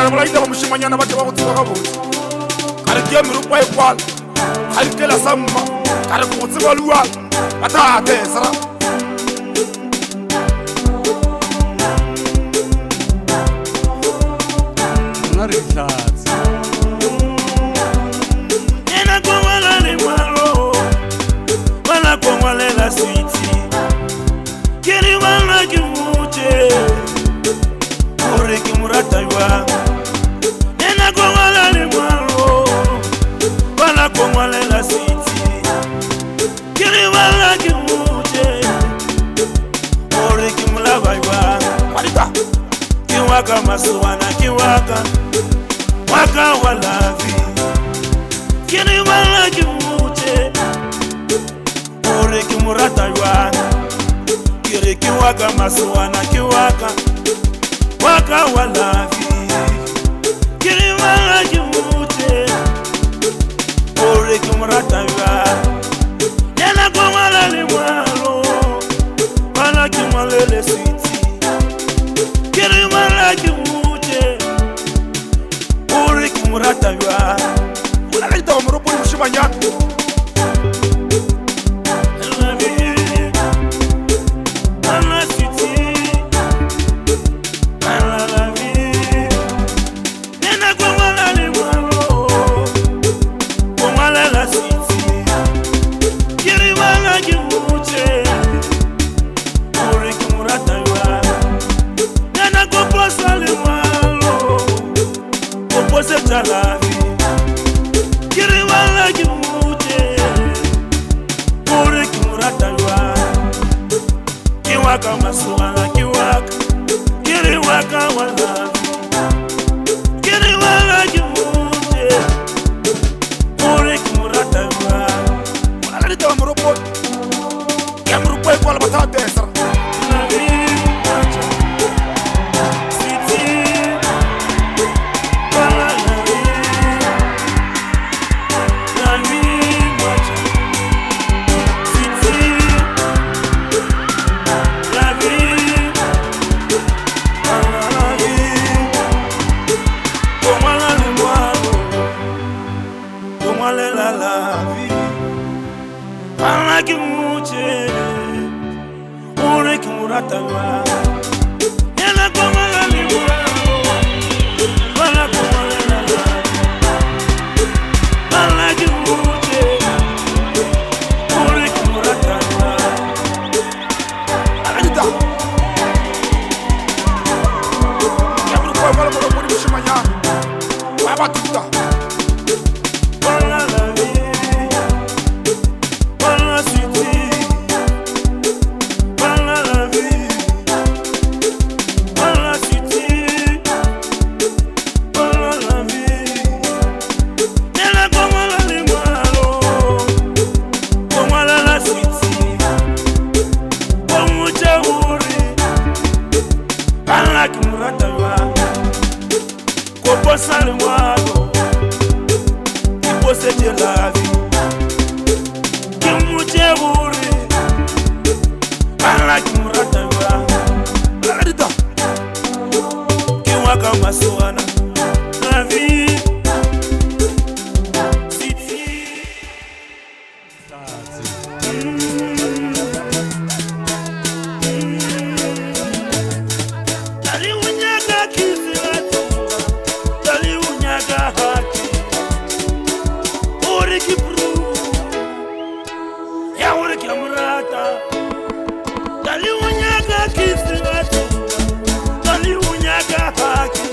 bolaita ba moshimanyana ba tla go tseba ga botse ka re ke merupa e kwala ga di tlela samma ka re go tseba luwa ba ta tesra na re tlatse ena kwala le malo bana kwala la switi kiri bana ki mute ore ki murata ywa ena kwala le malo bana kwala la switi kiri bana ki mute ore ki mulaba ywa malita kiwaka masuwana kiwaka waka walavi kiri bana ki mute ore ki murata ywa kiri kiwaka masuwana kiwaka waka walavi kiri bana ki mute ore ki murata ywa nena kwa wala ni mwalo bana ki mwalele switi kiri bana ki mute ore ki murata ywa bolaita ba morupa moshimanyana la vie kiri wala ki mute ore ki murata ywa kiwaka masuwana kiwaka kiri waka wala kiri wala ki mute ore ki murata ywa bolaita ba morupa ya morupa e kwala ba ta tesra la vie switi ki mute ore ki murata ywa ena kwa la ni bana kwa la bana ki mute ore ki murata ywa malita ya morupa e kwala morupa moshimanyana ba ba tuta Sale mwalo Kipose lavi Kimuche buri Ala kimurata ywa malita Kiwaka masuwana Lavi Siti Tali unyaka kizilatu Tali unyaka haki Ore kibru Ya ore kiamurata Tali unyaka kizilatu Tali unyaka haki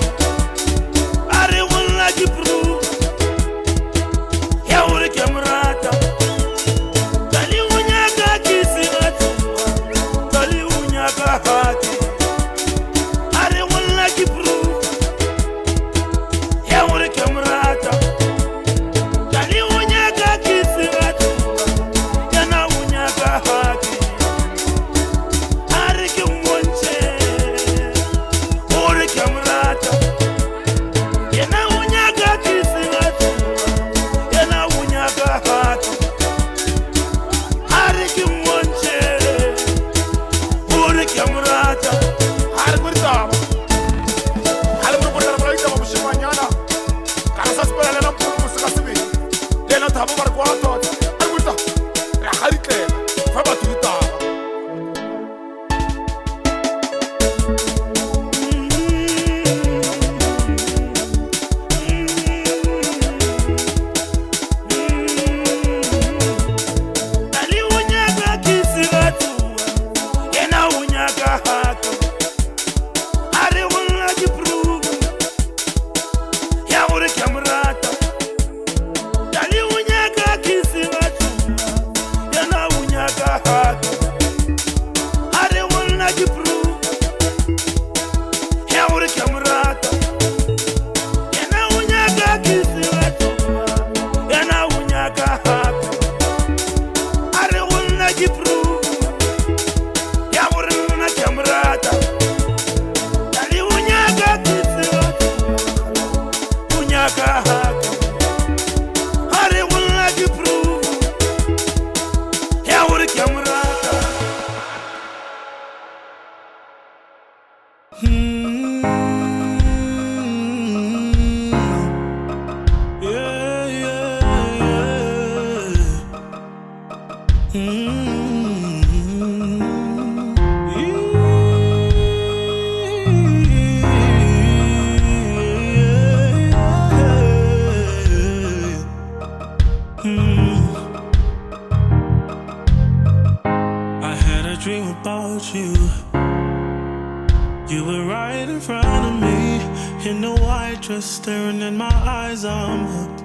Staring in my eyes, I'm hooked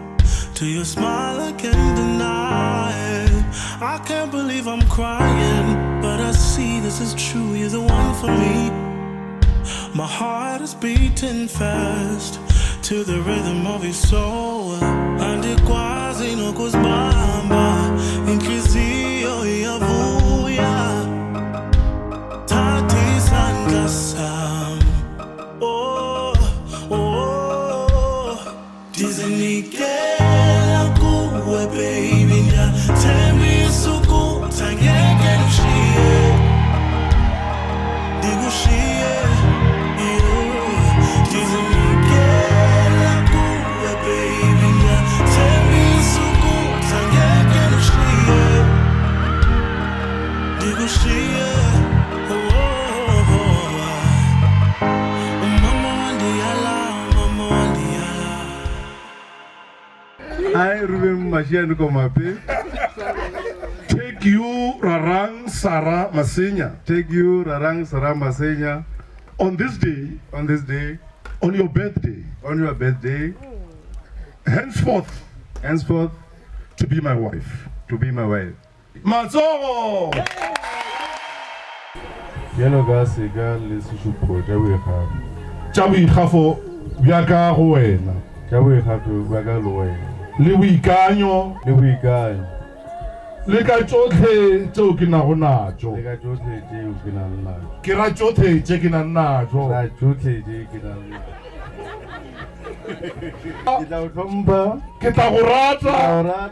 to your smile, I can't deny it. I can't believe I'm crying, but I see this is true, you're the one for me. My heart is beating fast to the rhythm of your soul. Andi quasi no kuzibamba, inhliziyo iyavuya. Thatha isandla sami, oh, oh, ndizinikela kuwe baby, ndiyathembisa ukuthi angeke ngishiye, ndikushiye. Ndizinikela kuwe baby, ndiyathembisa ukuthi angeke ngishiye, ndikushiye. I remember Mashianu Komape. Take you, Rarang Sarah Masenya. Take you, Rarang Sarah Masenya, On this day, on this day, on your birthday, on your birthday, henceforth, to be my wife. Matsogo! Yellow gas, a girl, listen to Jawi have. Chawi Hafo, Biaka Hoena. Jawi have to Bagaloe. Liwi Kanyo, The week guy, Lika Chote, Chokina Honacho. they got Jote J. Ginala. Kira Chote, checking a nacho. Like Jote J. Ginala. Without Humba, Kitahurata,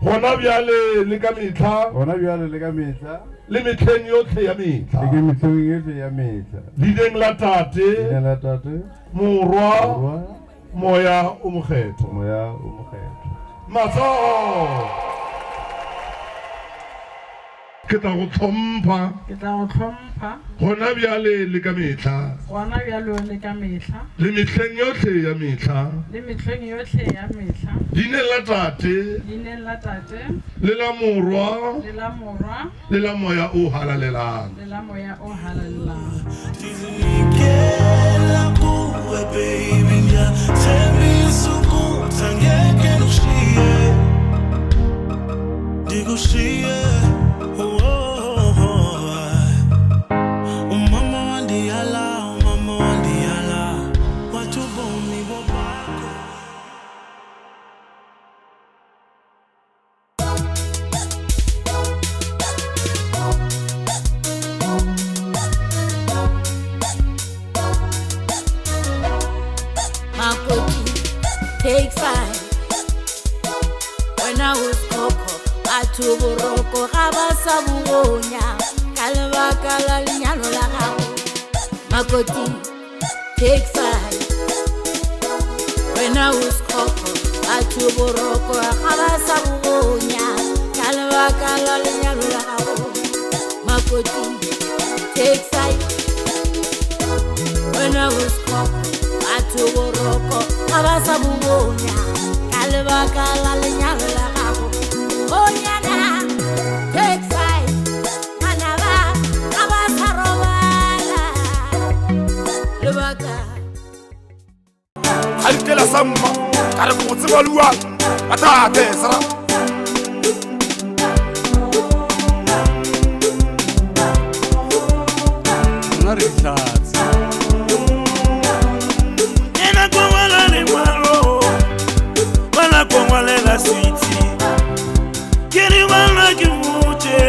Honaviale, Likamita, one of you are the Legamita. Limiting Yote They Yamita, give me 2 years a Yamita. Leading Latate, Tate, Murwa, Moya Umheto. Moya Umhead. Maso! Kitahutompa, Ke tla go tlhompha Honaviale, Likamita, gona bjalo le ka mehla Limiting Yote Yamita, le metlheng yotlhe ya mehla Dine Latate, leineng la tate Lila Murwa, le la morwa Lila Moya Uhalalela. le la moya o halalelang. Ndizinikela kuwe baby, ndiyathembisa ukuthi angeke ngishiye, ndikushiye. Umama wandiyala, wathi ubomi bobakho. Makoti, take 5. When I was Coco, batho boroko ga ba sa buonya ka lebaka la lenyalo la gago. Makoti, take 5. When I was Coco, batho boroko ga ba sa buonya ka lebaka la lenyalo la gago. Makoti, take 5. bonya ka lebaka la lenyalo la gago o nyana take five manaba ga ba sa robala lebaka Halke la samba ka re go tseba lua matate sara Ngarihlathi. Ena kwala le malo bala kwala la sweetie kiri bala ki muje